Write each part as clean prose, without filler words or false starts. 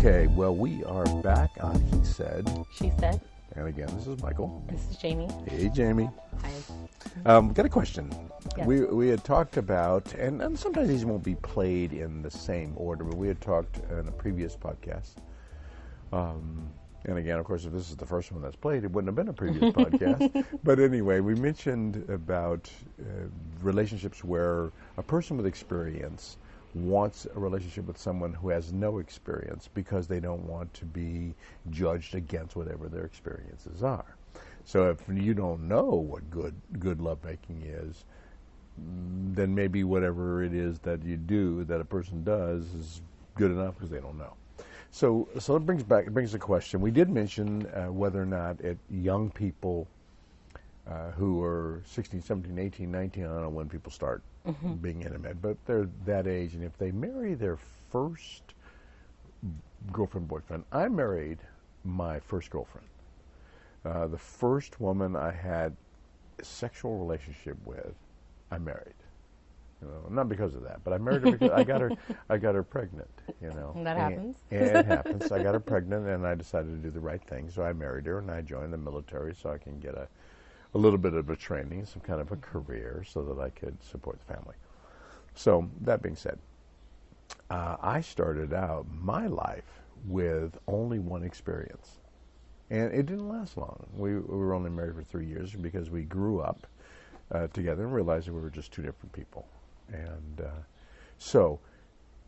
Okay, well, we are back on He Said. She said. And again, this is Michael. This is Jamie. Hey, Jamie. Hi. Got a question. Yes. We had talked about, and sometimes these won't be played in the same order, but we had talked in a previous podcast. And again, of course, if this is the first one that's played, it wouldn't have been a previous podcast. But anyway, we mentioned about relationships where a person with experience wants a relationship with someone who has no experience because they don't want to be judged against whatever their experiences are. So if you don't know what good lovemaking is, then maybe whatever it is that you do, that a person does, is good enough because they don't know. So it brings the question. We did mention whether or not young people who are 16, 17, 18, 19, I don't know when people start being intimate, but they're that age, and if they marry their first girlfriend, boyfriend. I married my first girlfriend. The first woman I had a sexual relationship with, I married. You know, not because of that, but I married her because I got her pregnant, you know. And that happens. And it happens. I got her pregnant, and I decided to do the right thing. So I married her, and I joined the military so I can get a little bit of a training, some kind of a career, so that I could support the family. So that being said, I started out my life with only one experience, and it didn't last long. We were only married for 3 years because we grew up together and realized that we were just two different people. And so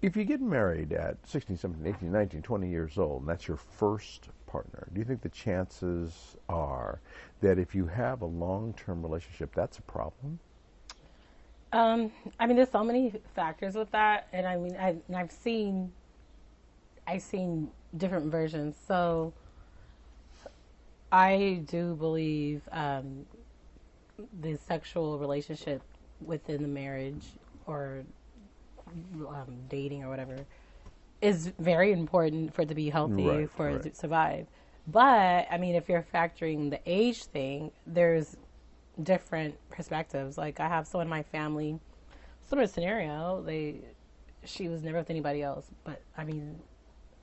if you get married at 16, 17, 18, 19, 20 years old, and that's your first partner, do you think the chances are that if you have a long-term relationship, that's a problem? I mean, there's so many factors with that, and I mean, I've seen different versions. So I do believe the sexual relationship within the marriage or dating or whatever is very important for it to be healthy, it to survive. But I mean, if you're factoring the age thing, there's different perspectives. Like I have someone in my family, similar scenario. She was never with anybody else, but I mean,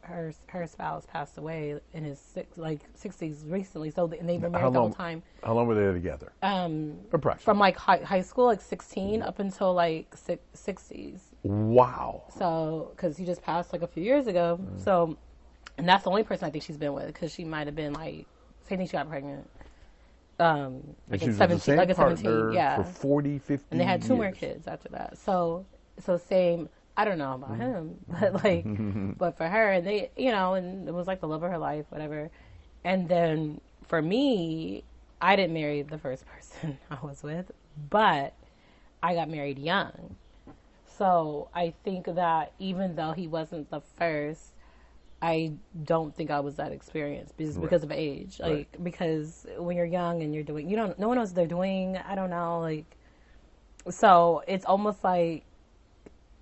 her spouse passed away in his 60s recently. So they've been married the whole time. How long were they together? Approximately. From like high school, like 16 up until like 60s. Wow. So because he just passed like a few years ago. So, and that's the only person I think she's been with, because she might have been like, same thing, she got pregnant. And she was 17, the same like a partner 17, yeah. for 40, 50 and they had 2 years. more kids after that. So same. I don't know about him, but like, but for her, and they, you know, and it was like the love of her life, whatever. And then for me, I didn't marry the first person I was with, but I got married young. So I think that even though he wasn't the first, I don't think I was that experienced because of age. Like, because when you're young and you're doing, no one knows what they're doing. I don't know. Like, so it's almost like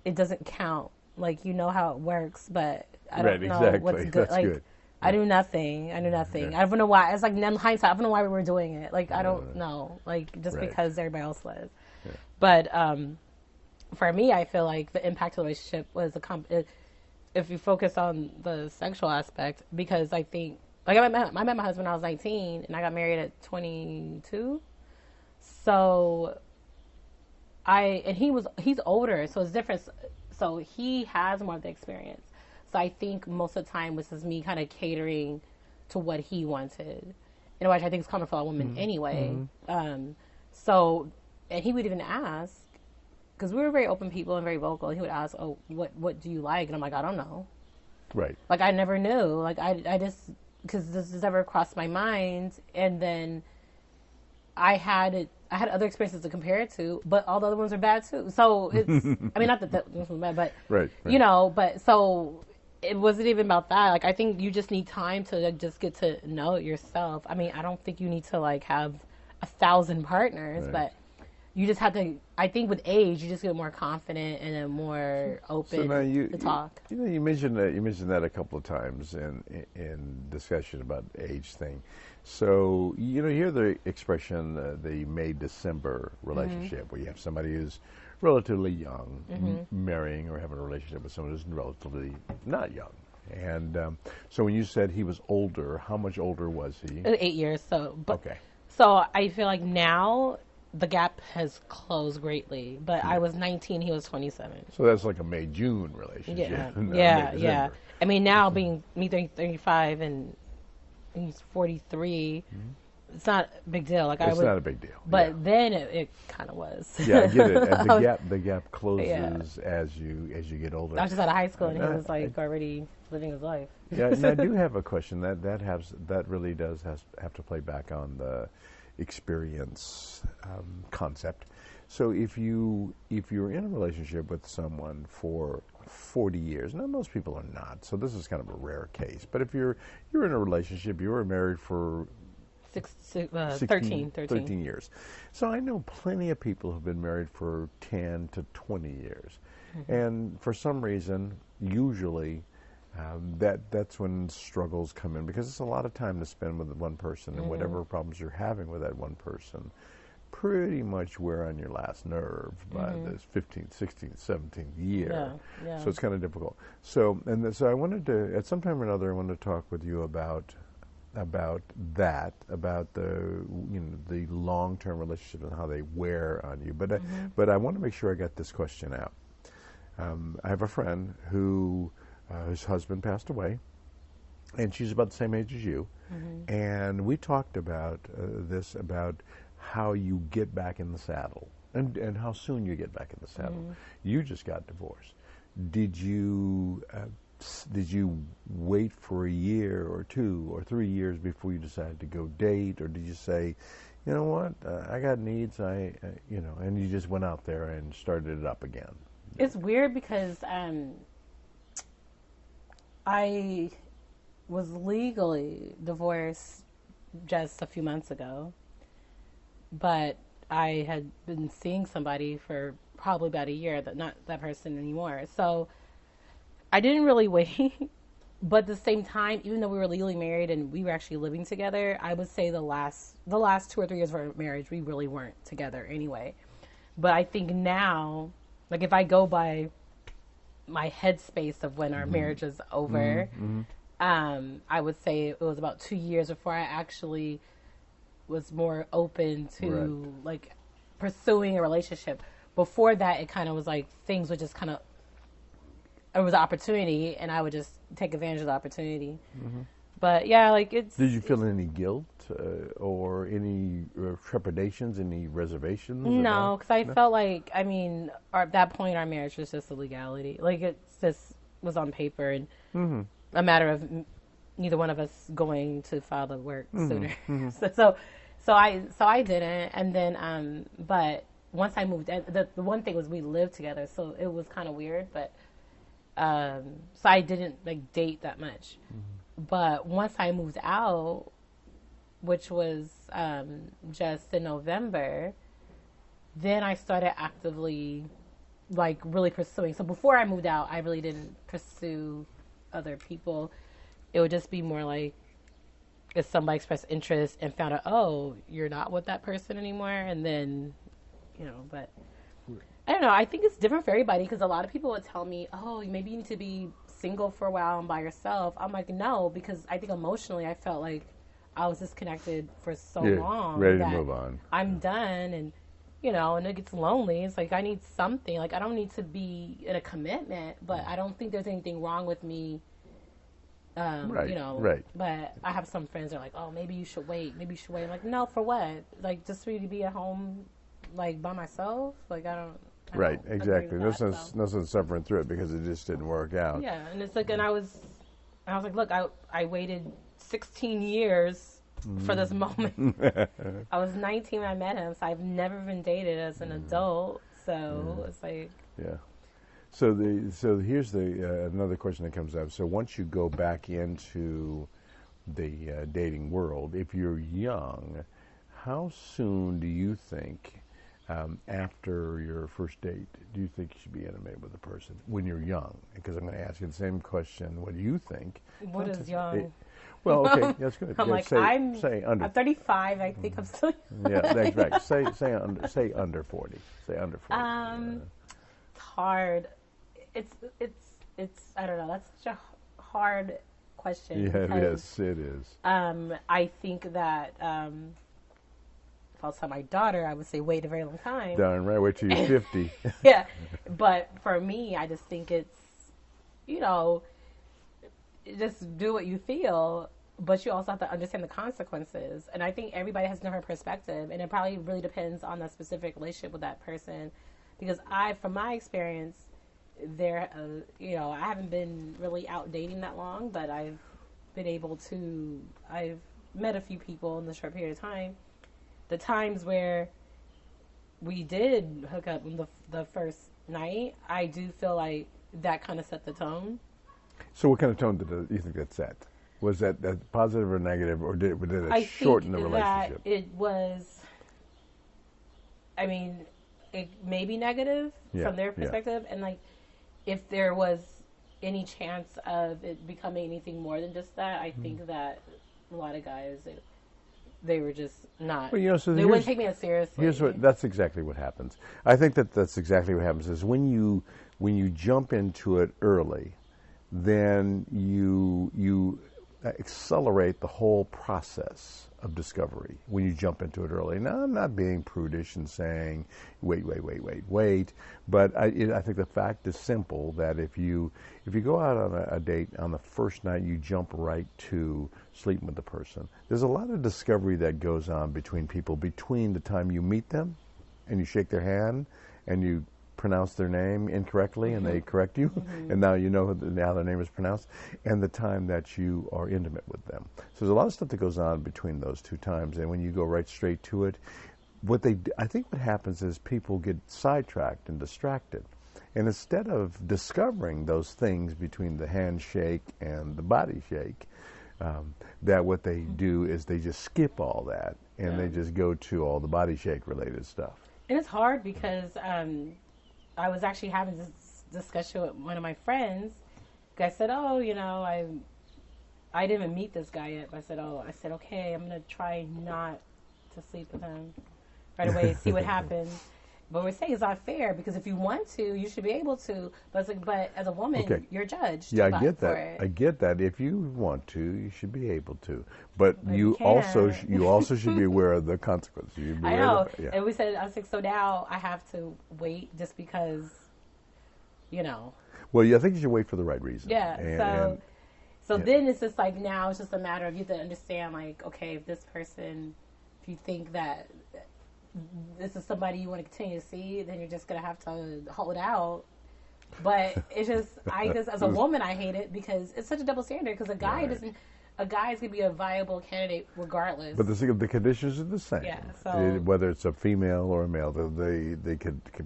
it doesn't count. Like, you know how it works, but I don't know what's good. That's like, good. I knew nothing. I don't know why. It's like, in hindsight, I don't know why we were doing it. Like, I don't know. Like, just because everybody else was. Yeah. But for me, I feel like the impact of the relationship was if you focus on the sexual aspect, because I think, like, I met my husband when I was 19, and I got married at 22. So he's older, so it's different. So he has more of the experience. So I think most of the time this is me kind of catering to what he wanted, and which I think is common for a woman anyway. So, and he would even ask, because we were very open people and very vocal. He would ask, "Oh, what do you like?" And I'm like, "I don't know." Right. Like, I never knew. Like, I just, because this has never crossed my mind. And then I had other experiences to compare it to, but all the other ones are bad too. So it's, I mean, not that this was bad, but you know, but so it wasn't even about that. Like, I think you just need time to just get to know yourself. I mean, I don't think you need to like have 1,000 partners, but you just have to, I think with age, you just get more confident and then more open to talk. You mentioned that a couple of times in discussion about age thing. So, you hear the expression, the May-December relationship, where you have somebody who's relatively young marrying or having a relationship with someone who's relatively not young. And so when you said he was older, how much older was he? 8 years. Okay. So I feel like now the gap has closed greatly. But I was 19, he was 27. So that's like a May-June relationship. Yeah, not yeah, May, yeah. December. I mean, now being me 35 and he's 43, it's not a big deal. Like It's not a big deal. but then it kind of was. Yeah, I get it. And the gap closes as you get older. I was just out of high school and he was like already living his life. Yeah, and I do have a question that really does have to play back on the experience concept. So if you're in a relationship with someone for 40 years, now most people are not, so this is kind of a rare case. But if you're in a relationship, you were married for 13 years. So I know plenty of people who've been married for 10 to 20 years. And for some reason, usually, that's when struggles come in, because it's a lot of time to spend with one person, and whatever problems you're having with that one person pretty much wear on your last nerve by the 15th, 16th, 17th year. Yeah. So it's kind of difficult. So I wanted to, at some time or another, I wanted to talk with you about that, about the long-term relationship and how they wear on you. But I want to make sure I got this question out. I have a friend who his husband passed away, and she's about the same age as you. And we talked about about how you get back in the saddle and how soon you get back in the saddle. You just got divorced. Did you wait for a year or 2 or 3 years before you decided to go date, or did you say, you know what, I got needs, and you just went out there and started it up again? It's weird because I was legally divorced just a few months ago, but I had been seeing somebody for probably about a year, not that person anymore. So I didn't really wait. But at the same time, even though we were legally married and we were actually living together, I would say the last 2 or 3 years of our marriage, we really weren't together anyway. But I think now, like if I go by my headspace of when our marriage is over, I would say it was about 2 years before I actually was more open to like pursuing a relationship. Before that, it kind of was like things would just kind of, it was an opportunity and I would just take advantage of the opportunity. But yeah, like it's... Did you feel any guilt or any trepidations, any reservations? No, because I felt like, I mean, at that point our marriage was just a legality. Like it just was on paper and a matter of neither one of us going to file the work sooner. So I didn't. And then, but once I moved in, the one thing was we lived together, so it was kind of weird, but so I didn't like date that much. But once I moved out, which was just in November, then I started actively like really pursuing. So before I moved out, I really didn't pursue other people. It would just be more like if somebody expressed interest and found out, oh, you're not with that person anymore, and then, but I don't know. I think it's different for everybody, because a lot of people would tell me, oh, maybe you need to be single for a while and by yourself. I'm like, no, because I think emotionally I felt like I was disconnected for so long. Ready to move on. I'm done, and, and it gets lonely. It's like I need something. Like I don't need to be in a commitment, but I don't think there's anything wrong with me. Right. But I have some friends that are like, oh, maybe you should wait. I'm like, no, for what? Like, just for you to be at home, like, by myself? Like, I don't exactly. No sense suffering through it because it just didn't work out. Yeah, and it's like, and I was like, look, I waited 16 years for this moment. I was 19 when I met him, so I've never been dated as an adult. So it's like... Yeah. So here's another question that comes up. So once you go back into the dating world, if you're young, how soon do you think after your first date do you think you should be intimate with a person when you're young? Because I'm going to ask you the same question. What do you think? What is young? Well, okay, that's good. I'm like, say under. I'm 35. I think I'm still. Yeah, that's right. Say under 40. Say under 40. It's hard. It's I don't know. That's such a hard question. Yeah, Because, it is. I think that if I was telling my daughter, I would say wait a very long time. Darn right, wait till you're 50. Yeah, but for me, I just think it's, you know, just do what you feel, but you also have to understand the consequences. And I think everybody has a different perspective, and it probably really depends on the specific relationship with that person. Because from my experience, I haven't been really out dating that long, but I've met a few people in the short period of time. The times where we did hook up on the first night, I do feel like that kind of set the tone. So what kind of tone did you think that set? Was that positive or negative, or did it shorten the relationship? It was, I mean, it may be negative from their perspective. And like, if there was any chance of it becoming anything more than just that, I think that a lot of guys, they were just not. Well, so they wouldn't take me as seriously. That's exactly what happens. I think that's exactly what happens is when you jump into it early, then you accelerate the whole process of discovery when you jump into it early. Now, I'm not being prudish and saying, wait, but I think the fact is simple, that if you go out on a date on the first night, you jump right to sleeping with the person. There's a lot of discovery that goes on between people between the time you meet them and you shake their hand and you pronounce their name incorrectly and they correct you, and now you know how their name is pronounced, and the time that you are intimate with them. So there's a lot of stuff that goes on between those two times, and when you go right straight to it, I think what happens is people get sidetracked and distracted, and instead of discovering those things between the handshake and the body shake, that what they do is they just skip all that and they just go to all the body shake related stuff. And it's hard because I was actually having this discussion with one of my friends. I said, I didn't even meet this guy yet. But I said, okay, I'm going to try not to sleep with him right away, see what happens. But we're saying it's not fair, because if you want to, you should be able to. But it's like, but as a woman, you're judged. Yeah, I get that. I get that. If you want to, you should be able to. But you also should be aware of the consequences. I know. And I was like, so now I have to wait just because, Well, I think you should wait for the right reason. Yeah. So then it's just like, now it's just a matter of you to understand, like, okay, if you think that this is somebody you want to continue to see, then you're just going to have to hold out. But it's just, as a woman, I hate it because it's such a double standard, because a guy is going to be a viable candidate regardless. But the conditions are the same. Yeah, so whether it's a female or a male, the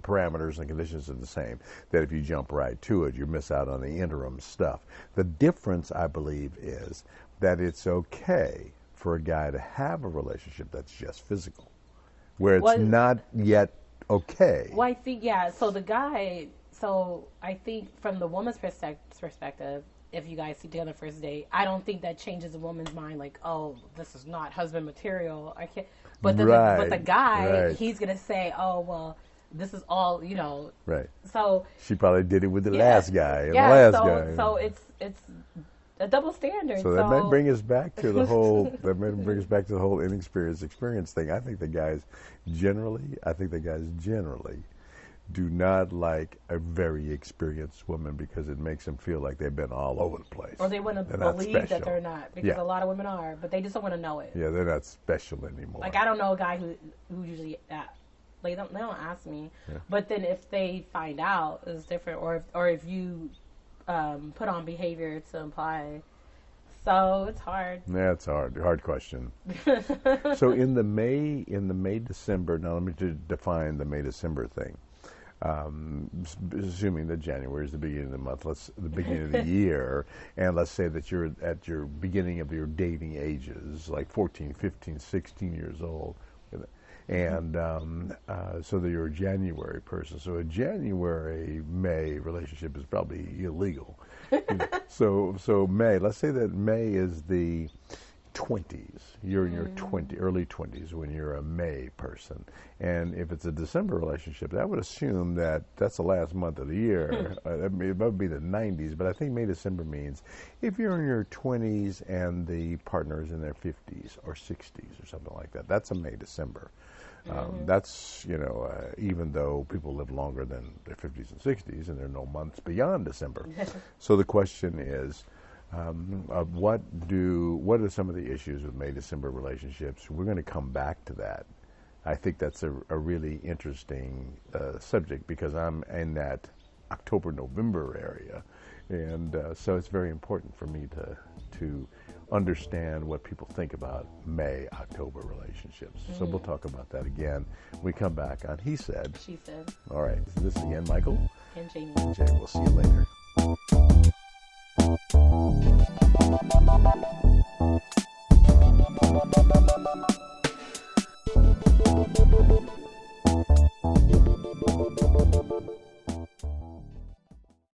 parameters and conditions are the same. That if you jump right to it, you miss out on the interim stuff. The difference, I believe, is that it's okay for a guy to have a relationship that's just physical, where it's not yet okay. Well, I think, so I think from the woman's perspective, if you guys see together first date, I don't think that changes a woman's mind, like, oh, this is not husband material. I can't. But the guy, he's going to say, oh, well, this is all, Right. So she probably did it with the last guy and the last guy. So it's a double standard. So that might bring us back to the whole. Inexperienced experience thing. I think the guys generally do not like a very experienced woman, because it makes them feel like they've been all over the place. Or they want to believe that they're not, because a lot of women are, but they just don't want to know it. Yeah, they're not special anymore. Like, I don't know a guy who usually they don't ask me, but then if they find out, it's different. Or if you put on behavior to imply. So it's hard. Yeah, it's hard question. So in the May December. Now let me define the May December thing. Assuming that January is the beginning of the month, the beginning of the year, and let's say that you're at your beginning of your dating ages, like 14, 15, 16 years old, and so that you're a January person. So a January-May relationship is probably illegal. So May, let's say that May is the 20s. You're in your early 20s when you're a May person. And if it's a December relationship, that would assume that that's the last month of the year. It would be the 90s, but I think May, December means if you're in your 20s and the partner is in their 50s or 60s or something like that, that's a May, December. That's, even though people live longer than their 50s and 60s and there are no months beyond December. So the question is, what are some of the issues with May-December relationships? We're going to come back to that. I think that's a really interesting subject because I'm in that October-November area. And so it's very important for me to understand what people think about May-October relationships. So we'll talk about that again when we come back on He Said. She Said. All right. So this is again Michael. And Jamie. Jay, we'll see you later.